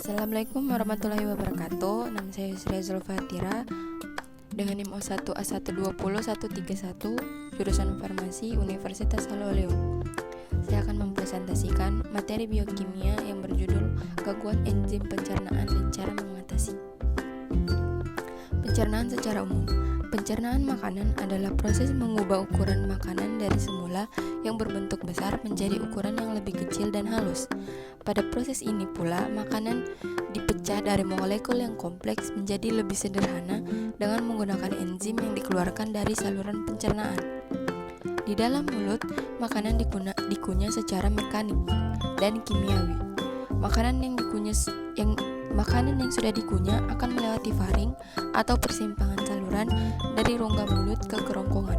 Assalamualaikum warahmatullahi wabarakatuh. Nama saya Yusria Zulfatira dengan NIM 01A120131, jurusan Farmasi Universitas Haloleo. Saya akan mempresentasikan materi biokimia yang berjudul gangguan enzim pencernaan dan cara mengatasi. Pencernaan secara umum. Pencernaan makanan adalah proses mengubah ukuran makanan dari semula yang berbentuk besar menjadi ukuran yang lebih kecil dan halus. Pada proses ini pula, makanan dipecah dari molekul yang kompleks menjadi lebih sederhana dengan menggunakan enzim yang dikeluarkan dari saluran pencernaan. Di dalam mulut, makanan dikunyah secara mekanik dan kimiawi. Makanan yang sudah dikunyah akan melewati faring atau persimpangan saluran dari rongga mulut ke kerongkongan.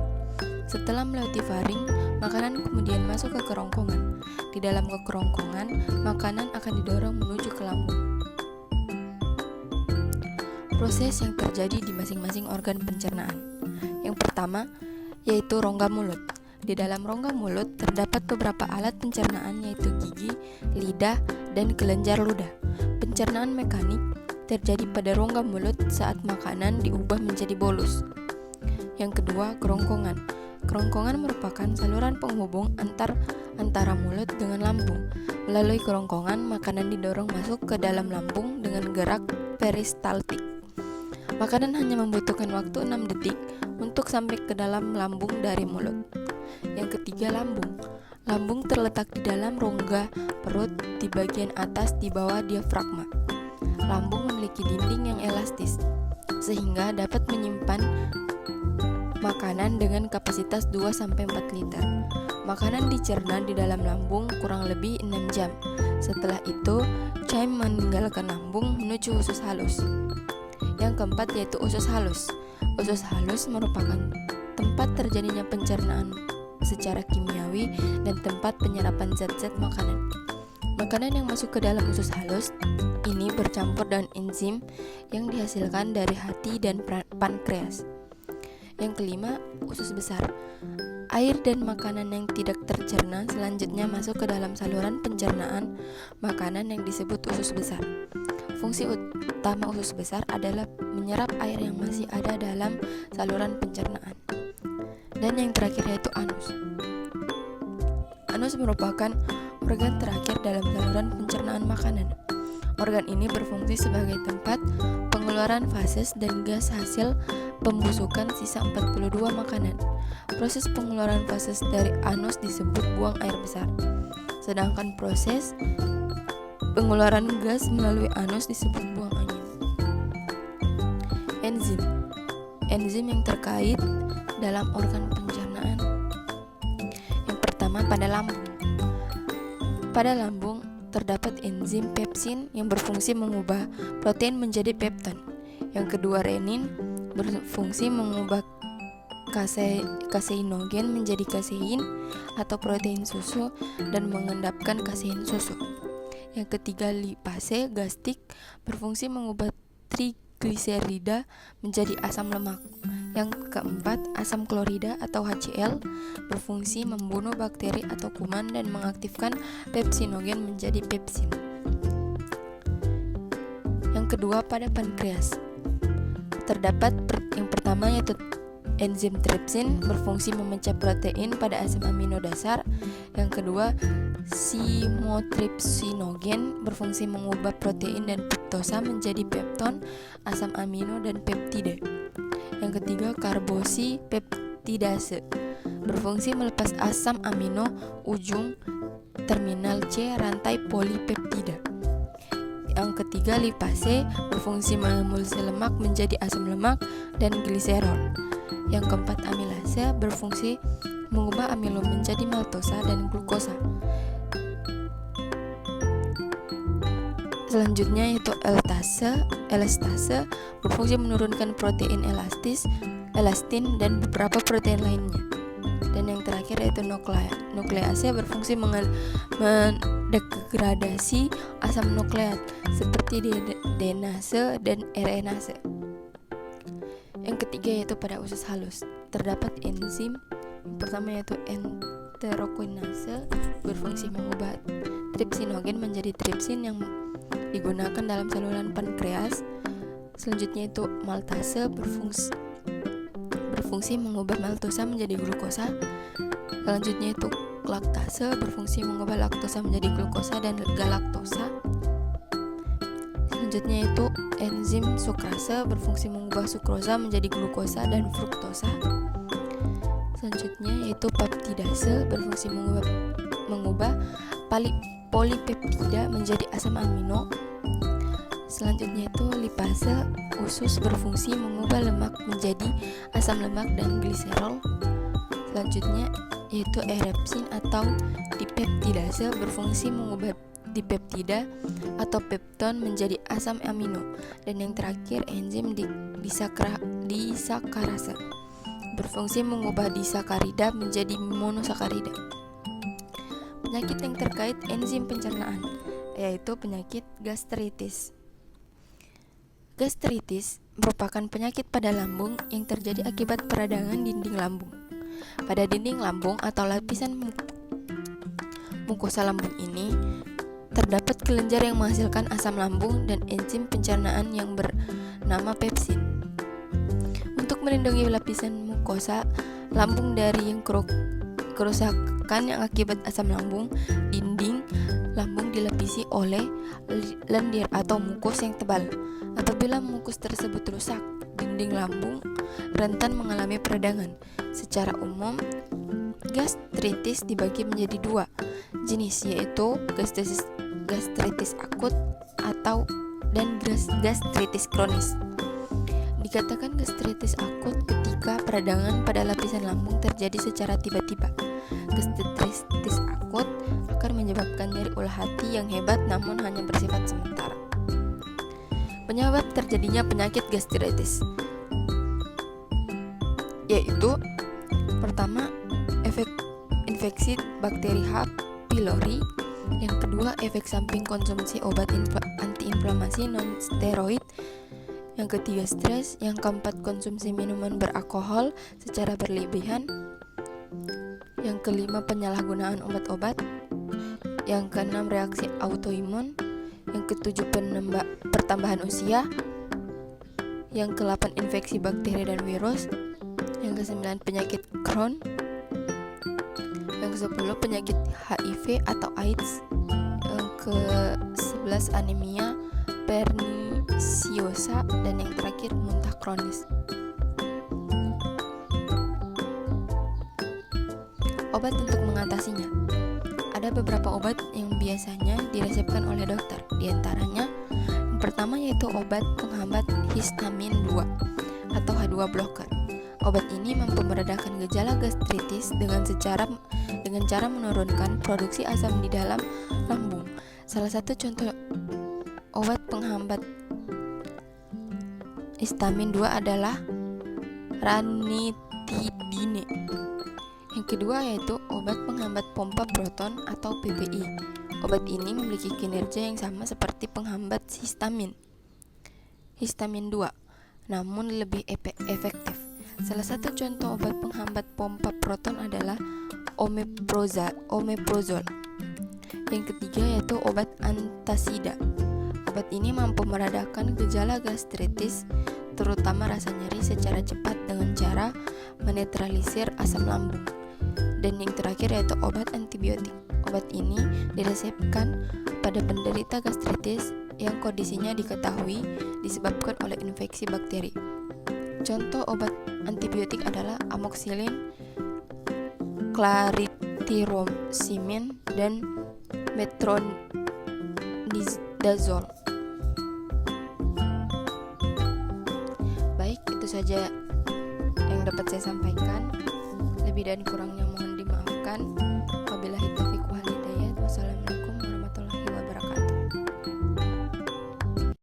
Setelah melewati faring, makanan kemudian masuk ke kerongkongan. Di dalam kerongkongan, makanan akan didorong menuju ke lambung. Proses yang terjadi di masing-masing organ pencernaan. Yang pertama, yaitu rongga mulut. Di dalam rongga mulut terdapat beberapa alat pencernaan, yaitu gigi, lidah, dan kelenjar ludah. Pencernaan mekanik terjadi pada rongga mulut saat makanan diubah menjadi bolus. Yang kedua, kerongkongan. Kerongkongan merupakan saluran penghubung antara mulut dengan lambung. Melalui kerongkongan, makanan didorong masuk ke dalam lambung dengan gerak peristaltik. Makanan hanya membutuhkan waktu 6 detik untuk sampai ke dalam lambung dari mulut. Yang ketiga, lambung. Lambung terletak di dalam rongga perut di bagian atas di bawah diafragma. Lambung memiliki dinding yang elastis sehingga dapat menyimpan makanan dengan kapasitas 2-4 liter. Makanan dicerna di dalam lambung kurang lebih 6 jam. Setelah itu, cai meninggalkan lambung menuju usus halus. Yang keempat yaitu usus halus. Usus halus merupakan tempat terjadinya pencernaan secara kimiawi dan tempat penyerapan zat-zat makanan. Makanan yang masuk ke dalam usus halus ini bercampur dengan enzim yang dihasilkan dari hati dan pankreas. Yang kelima, usus besar. Air dan makanan yang tidak tercerna selanjutnya masuk ke dalam saluran pencernaan makanan yang disebut usus besar. Fungsi utama usus besar adalah menyerap air yang masih ada dalam saluran pencernaan. Dan yang terakhir yaitu anus. Anus merupakan organ terakhir dalam saluran pencernaan makanan. Organ ini berfungsi sebagai tempat pengeluaran fases dan gas hasil pembusukan sisa 42 makanan. Proses pengeluaran fases dari anus disebut buang air besar. Sedangkan proses pengeluaran gas melalui anus disebut buang angin. Enzim. Enzim yang terkait dalam organ pencernaan. Yang pertama, pada lambung. Pada lambung terdapat enzim pepsin yang berfungsi mengubah protein menjadi pepton. Yang kedua, renin berfungsi mengubah kaseinogen menjadi kasein atau protein susu dan mengendapkan kasein susu. Yang ketiga, lipase gastrik berfungsi mengubah trigliserida menjadi asam lemak. Yang keempat, asam klorida atau HCl berfungsi membunuh bakteri atau kuman dan mengaktifkan pepsinogen menjadi pepsin. Yang kedua, pada pankreas terdapat yang pertama yaitu enzim tripsin berfungsi memecah protein pada asam amino dasar. Yang kedua, simotripsinogen berfungsi mengubah protein dan fruktosa menjadi pepton, asam amino, dan peptida. Yang ketiga, karbosipeptidase berfungsi melepas asam amino ujung terminal C rantai polipeptida. Yang ketiga, lipase berfungsi mengemulsi lemak menjadi asam lemak dan gliserol. Yang keempat, amilase berfungsi mengubah amilo menjadi maltosa dan glukosa. Selanjutnya yaitu elastase berfungsi menurunkan protein elastin dan beberapa protein lainnya. Dan yang terakhir yaitu nuklease berfungsi mendegradasi asam nukleat seperti denase dan RNase. Yang ketiga yaitu pada usus halus terdapat enzim. Yang pertama yaitu enterokinase berfungsi mengubah tripsinogen menjadi tripsin yang digunakan dalam saluran pankreas. Selanjutnya itu maltase berfungsi mengubah maltosa menjadi glukosa. Selanjutnya itu laktase berfungsi mengubah laktosa menjadi glukosa dan galaktosa. Selanjutnya itu enzim sukrase berfungsi mengubah sukrosa menjadi glukosa dan fruktosa. Selanjutnya yaitu peptidase berfungsi mengubah polipeptida menjadi asam amino. Selanjutnya itu lipase usus berfungsi mengubah lemak menjadi asam lemak dan gliserol. Selanjutnya yaitu erepsin atau dipeptidase berfungsi mengubah dipeptida atau pepton menjadi asam amino. Dan yang terakhir enzim disakarase berfungsi mengubah disakarida menjadi monosakarida. Penyakit yang terkait enzim pencernaan yaitu penyakit gastritis. Gastritis merupakan penyakit pada lambung yang terjadi akibat peradangan dinding lambung. Pada dinding lambung atau lapisan mukosa lambung ini terdapat kelenjar yang menghasilkan asam lambung dan enzim pencernaan yang bernama pepsin. Untuk melindungi lapisan mukosa lambung dari yang kerusakan yang akibat asam lambung, dinding lambung dilapisi oleh lendir atau mukus yang tebal. Apabila mukus tersebut rusak, dinding lambung rentan mengalami peradangan. Secara umum, gastritis dibagi menjadi dua jenis, yaitu gastritis akut dan gastritis kronis. Dikatakan gastritis akut ketika peradangan pada lapisan lambung terjadi secara tiba-tiba. Gastritis akut akan menyebabkan nyeri ulah hati yang hebat namun hanya bersifat sementara. Penyebab terjadinya penyakit gastritis yaitu pertama, infeksi bakteri H. pylori. Yang kedua, efek samping konsumsi obat antiinflamasi non-steroid. Yang ketiga, stres. Yang keempat, konsumsi minuman beralkohol secara berlebihan. Yang kelima, penyalahgunaan obat-obat. Yang keenam, reaksi autoimun. Yang ketujuh, pertambahan usia. Yang kedelapan, infeksi bakteri dan virus. Yang kesembilan, penyakit Crohn. Yang ke-10, penyakit HIV atau AIDS. Yang ke-11, anemia perniciosa. Dan yang terakhir, muntah kronis. Obat untuk mengatasinya. Ada beberapa obat yang biasanya diresepkan oleh dokter. Di antaranya, yang pertama yaitu obat penghambat histamin 2 atau H2 blocker. Obat ini mampu meredakan gejala gastritis dengan cara menurunkan produksi asam di dalam lambung. Salah satu contoh obat penghambat histamin 2 adalah ranitidine. Yang kedua yaitu obat penghambat pompa proton atau PPI. Obat ini memiliki kinerja yang sama seperti penghambat histamin 2, namun lebih efektif. Salah satu contoh obat penghambat pompa proton adalah omeprazole. Yang ketiga yaitu obat antasida. Obat ini mampu meredakan gejala gastritis, terutama rasa nyeri secara cepat dengan cara menetralisir asam lambung. Dan yang terakhir yaitu obat antibiotik. Obat ini diresepkan pada penderita gastritis yang kondisinya diketahui disebabkan oleh infeksi bakteri. Contoh obat antibiotik adalah amoxicillin, clarithromycin, dan metronidazole. Baik, itu saja yang dapat saya sampaikan. Lebih dan kurangnya mohon dimaafkan. Wabillahi